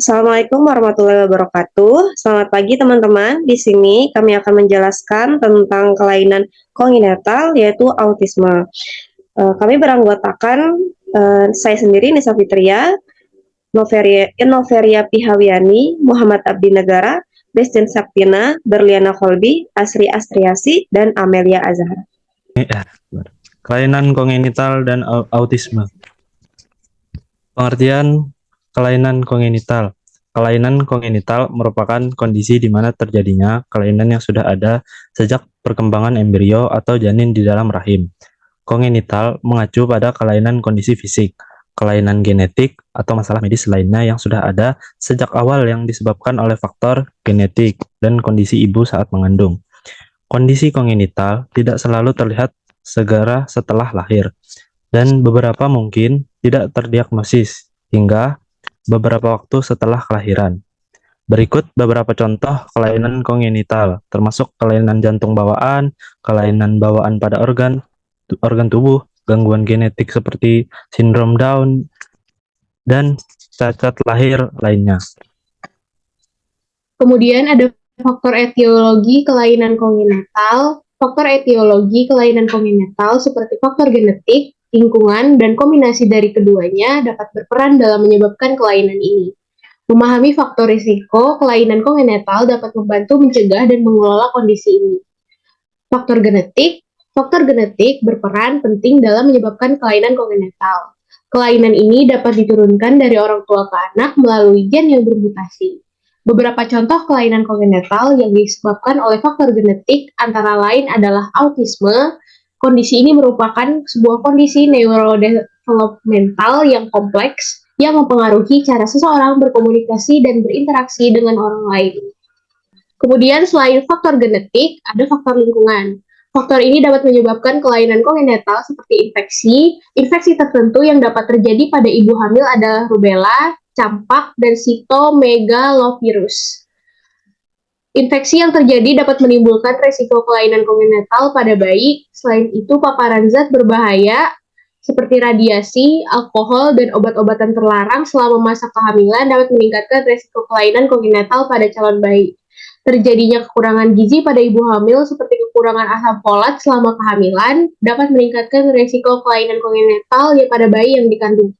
Assalamualaikum warahmatullahi wabarakatuh. Selamat pagi teman-teman. Di sini kami akan menjelaskan tentang kelainan kongenital yaitu autisme. Kami beranggotakan saya sendiri Nisa Fitria, Noveria Pihawiani, Muhammad Abdi Negara, Destin Saktina, Berliana Kolbi, Asri Astriasi, dan Amelia Azhar. Kelainan kongenital dan autisme. Pengertian kelainan kongenital. Kelainan kongenital merupakan kondisi di mana terjadinya kelainan yang sudah ada sejak perkembangan embrio atau janin di dalam rahim. Kongenital mengacu pada kelainan kondisi fisik, kelainan genetik, atau masalah medis lainnya yang sudah ada sejak awal yang disebabkan oleh faktor genetik dan kondisi ibu saat mengandung. Kondisi kongenital tidak selalu terlihat segera setelah lahir, dan beberapa mungkin tidak terdiagnosis hingga beberapa waktu setelah kelahiran. Berikut beberapa contoh kelainan kongenital, termasuk kelainan jantung bawaan, kelainan bawaan pada organ tubuh, gangguan genetik seperti sindrom Down, dan cacat lahir lainnya. Kemudian ada faktor etiologi kelainan kongenital. Faktor etiologi kelainan kongenital seperti faktor genetik, lingkungan, dan kombinasi dari keduanya dapat berperan dalam menyebabkan kelainan ini. Memahami faktor risiko kelainan kongenital dapat membantu mencegah dan mengelola kondisi ini. Faktor genetik berperan penting dalam menyebabkan kelainan kongenital. Kelainan ini dapat diturunkan dari orang tua ke anak melalui gen yang bermutasi. Beberapa contoh kelainan kongenital yang disebabkan oleh faktor genetik antara lain adalah autisme. Kondisi ini merupakan sebuah kondisi neurodevelopmental yang kompleks yang mempengaruhi cara seseorang berkomunikasi dan berinteraksi dengan orang lain. Kemudian selain faktor genetik, ada faktor lingkungan. Faktor ini dapat menyebabkan kelainan kongenital seperti infeksi. Infeksi tertentu yang dapat terjadi pada ibu hamil adalah rubella, campak, dan cytomegalovirus. Infeksi yang terjadi dapat menimbulkan resiko kelainan kongenital pada bayi. Selain itu, paparan zat berbahaya seperti radiasi, alkohol, dan obat-obatan terlarang selama masa kehamilan dapat meningkatkan resiko kelainan kongenital pada calon bayi. Terjadinya kekurangan gizi pada ibu hamil seperti kekurangan asam folat selama kehamilan dapat meningkatkan resiko kelainan kongenital pada bayi yang dikandung.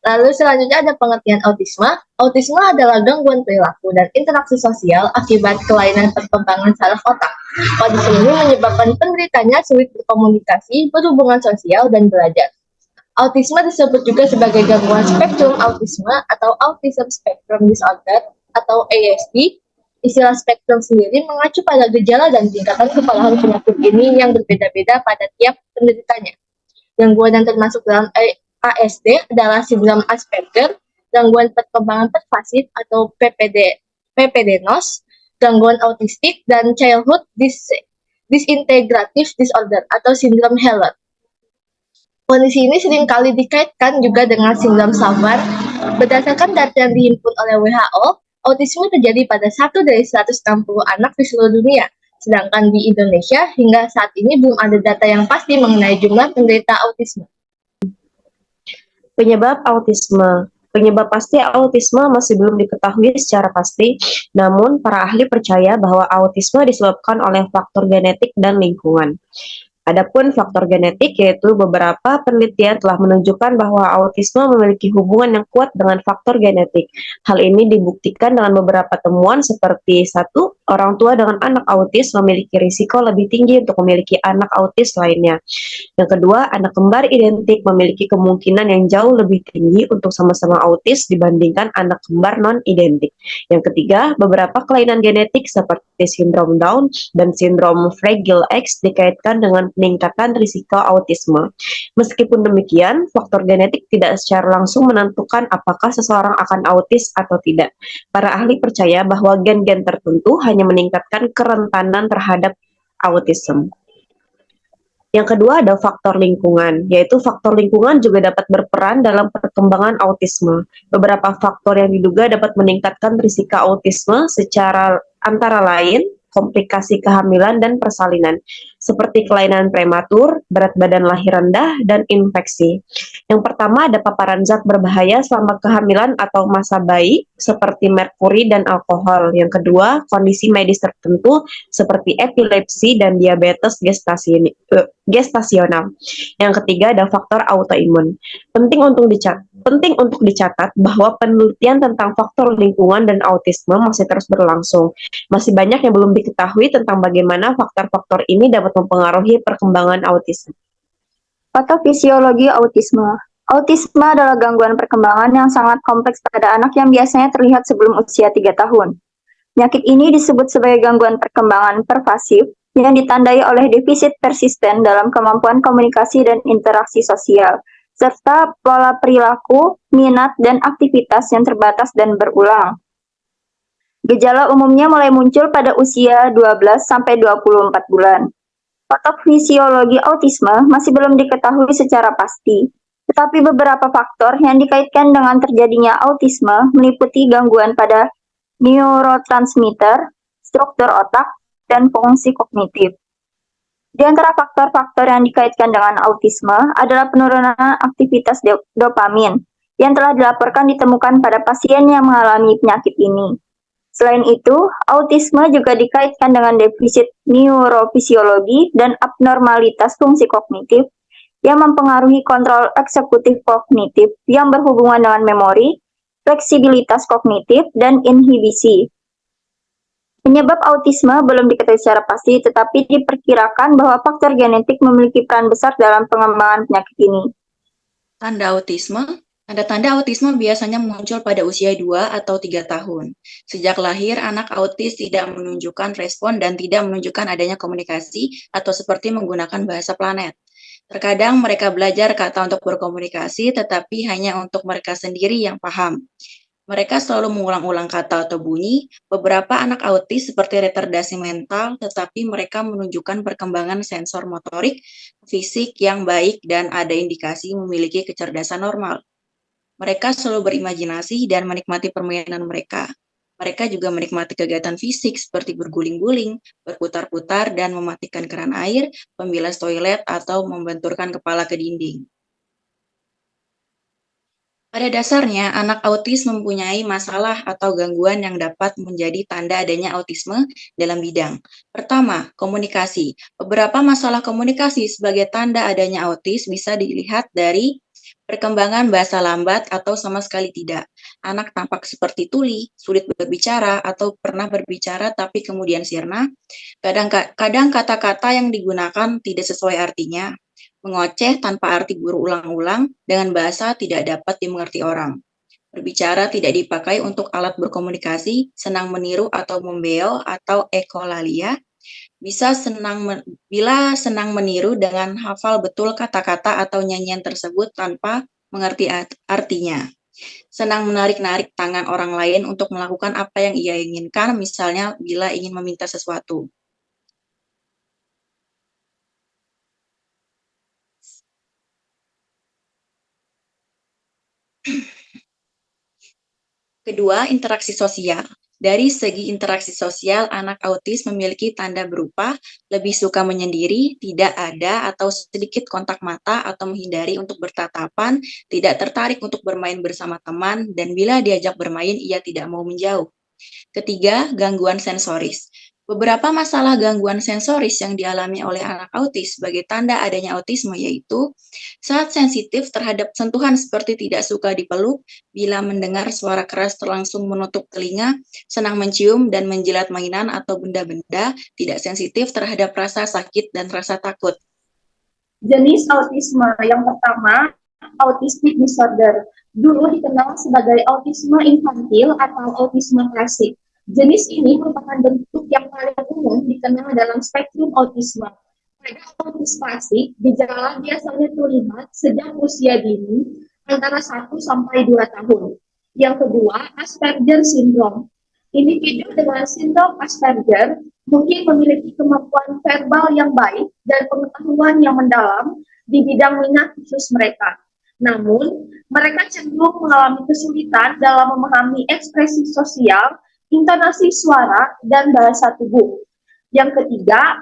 Lalu selanjutnya ada pengertian autisme. Autisme adalah gangguan perilaku dan interaksi sosial akibat kelainan perkembangan saraf otak. Kondisi ini menyebabkan penderitanya sulit berkomunikasi, berhubungan sosial, dan belajar. Autisme disebut juga sebagai gangguan spektrum autisme atau Autism Spectrum Disorder atau ASD. Istilah spektrum sendiri mengacu pada gejala dan tingkatan keparahan penyakit ini yang berbeda-beda pada tiap penderitanya. Gangguan yang termasuk dalam ASD adalah sindrom Asperger, gangguan perkembangan pervasif atau PPD-NOS, gangguan autistik, dan childhood disintegrative disorder atau sindrom Heller. Kondisi ini seringkali dikaitkan juga dengan sindrom Savart. Berdasarkan data yang dihimpun oleh WHO, autisme terjadi pada 1 dari 160 anak di seluruh dunia. Sedangkan di Indonesia, hingga saat ini belum ada data yang pasti mengenai jumlah penderita autisme. Penyebab autisme. Penyebab pasti autisme masih belum diketahui secara pasti, namun para ahli percaya bahwa autisme disebabkan oleh faktor genetik dan lingkungan. Adapun faktor genetik, yaitu beberapa penelitian telah menunjukkan bahwa autisme memiliki hubungan yang kuat dengan faktor genetik. Hal ini dibuktikan dengan beberapa temuan seperti 1. Orang tua dengan anak autis memiliki risiko lebih tinggi untuk memiliki anak autis lainnya. Yang kedua, anak kembar identik memiliki kemungkinan yang jauh lebih tinggi untuk sama-sama autis dibandingkan anak kembar non-identik. Yang ketiga, beberapa kelainan genetik seperti sindrom Down dan sindrom Fragile X dikaitkan dengan peningkatan risiko autisme. Meskipun demikian, faktor genetik tidak secara langsung menentukan apakah seseorang akan autis atau tidak. Para ahli percaya bahwa gen-gen tertentu hanya meningkatkan kerentanan terhadap autisme. Yang kedua ada faktor lingkungan, yaitu faktor lingkungan juga dapat berperan dalam perkembangan autisme. Beberapa faktor yang diduga dapat meningkatkan risiko autisme secara antara lain komplikasi kehamilan dan persalinan, seperti kelainan prematur, berat badan lahir rendah, dan infeksi. Yang pertama ada paparan zat berbahaya selama kehamilan atau masa bayi, seperti merkuri dan alkohol. Yang kedua, kondisi medis tertentu seperti epilepsi dan diabetes gestasional. Yang ketiga ada faktor autoimun. Penting untuk dicatat bahwa penelitian tentang faktor lingkungan dan autisme masih terus berlangsung. Masih banyak yang belum diketahui tentang bagaimana faktor-faktor ini dapat mempengaruhi perkembangan autisme. Patofisiologi autisme. Autisme adalah gangguan perkembangan yang sangat kompleks pada anak yang biasanya terlihat sebelum usia 3 tahun. Penyakit ini disebut sebagai gangguan perkembangan pervasif yang ditandai oleh defisit persisten dalam kemampuan komunikasi dan interaksi sosial, serta pola perilaku, minat, dan aktivitas yang terbatas dan berulang. Gejala umumnya mulai muncul pada usia 12-24 bulan. Patofisiologi autisme masih belum diketahui secara pasti, tetapi beberapa faktor yang dikaitkan dengan terjadinya autisme meliputi gangguan pada neurotransmitter, struktur otak, dan fungsi kognitif. Di antara faktor-faktor yang dikaitkan dengan autisme adalah penurunan aktivitas dopamin yang telah dilaporkan ditemukan pada pasien yang mengalami penyakit ini. Selain itu, autisme juga dikaitkan dengan defisit neurofisiologi dan abnormalitas fungsi kognitif yang mempengaruhi kontrol eksekutif kognitif yang berhubungan dengan memori, fleksibilitas kognitif, dan inhibisi. Penyebab autisme belum diketahui secara pasti, tetapi diperkirakan bahwa faktor genetik memiliki peran besar dalam pengembangan penyakit ini. Tanda autisme. Tanda-tanda autisme biasanya muncul pada usia 2 atau 3 tahun. Sejak lahir, anak autis tidak menunjukkan respon dan tidak menunjukkan adanya komunikasi atau seperti menggunakan bahasa planet. Terkadang mereka belajar kata untuk berkomunikasi, tetapi hanya untuk mereka sendiri yang paham. Mereka selalu mengulang-ulang kata atau bunyi. Beberapa anak autis seperti retardasi mental, tetapi mereka menunjukkan perkembangan sensor motorik, fisik yang baik, dan ada indikasi memiliki kecerdasan normal. Mereka selalu berimajinasi dan menikmati permainan mereka. Mereka juga menikmati kegiatan fisik seperti berguling-guling, berputar-putar, dan mematikan keran air, membilas toilet, atau membenturkan kepala ke dinding. Pada dasarnya, anak autis mempunyai masalah atau gangguan yang dapat menjadi tanda adanya autisme dalam bidang. Pertama, komunikasi. Beberapa masalah komunikasi sebagai tanda adanya autis bisa dilihat dari perkembangan bahasa lambat atau sama sekali tidak. Anak tampak seperti tuli, sulit berbicara, atau pernah berbicara tapi kemudian sirna. Kadang kata-kata yang digunakan tidak sesuai artinya. Mengoceh tanpa arti berulang-ulang dengan bahasa tidak dapat dimengerti orang. Berbicara tidak dipakai untuk alat berkomunikasi, senang meniru atau membeol atau ekolalia. Bila senang meniru dengan hafal betul kata-kata atau nyanyian tersebut tanpa mengerti artinya. Senang menarik-narik tangan orang lain untuk melakukan apa yang ia inginkan, misalnya bila ingin meminta sesuatu. Kedua, interaksi sosial. Dari segi interaksi sosial, anak autis memiliki tanda berupa lebih suka menyendiri, tidak ada atau sedikit kontak mata atau menghindari untuk bertatapan, tidak tertarik untuk bermain bersama teman, dan bila diajak bermain, ia tidak mau menjauh. Ketiga, gangguan sensoris. Beberapa masalah gangguan sensoris yang dialami oleh anak autis sebagai tanda adanya autisme yaitu saat sensitif terhadap sentuhan seperti tidak suka dipeluk, bila mendengar suara keras langsung menutup telinga, senang mencium dan menjilat mainan atau benda-benda, tidak sensitif terhadap rasa sakit dan rasa takut. Jenis autisme yang pertama, autistic disorder. Dulu dikenal sebagai autisme infantil atau autisme klasik. Jenis ini merupakan bentuk yang paling umum dikenal dalam spektrum autisme. Pada autis klasik, gejala biasanya terlihat sejak usia dini antara 1 sampai 2 tahun. Yang kedua, Asperger syndrome. Individu dengan sindrom Asperger mungkin memiliki kemampuan verbal yang baik dan pengetahuan yang mendalam di bidang minat khusus mereka. Namun, mereka cenderung mengalami kesulitan dalam memahami ekspresi sosial, intonasi suara, dan bahasa tubuh. Yang ketiga,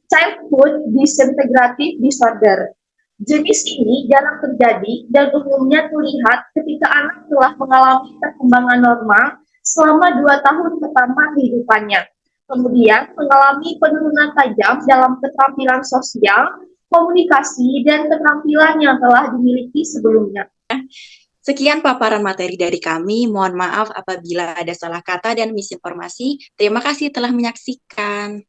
childhood disintegrative disorder. Jenis ini jarang terjadi dan umumnya terlihat ketika anak telah mengalami perkembangan normal selama 2 tahun pertama kehidupannya. Kemudian mengalami penurunan tajam dalam keterampilan sosial, komunikasi, dan keterampilan yang telah dimiliki sebelumnya. Sekian paparan materi dari kami. Mohon maaf apabila ada salah kata dan misinformasi. Terima kasih telah menyaksikan.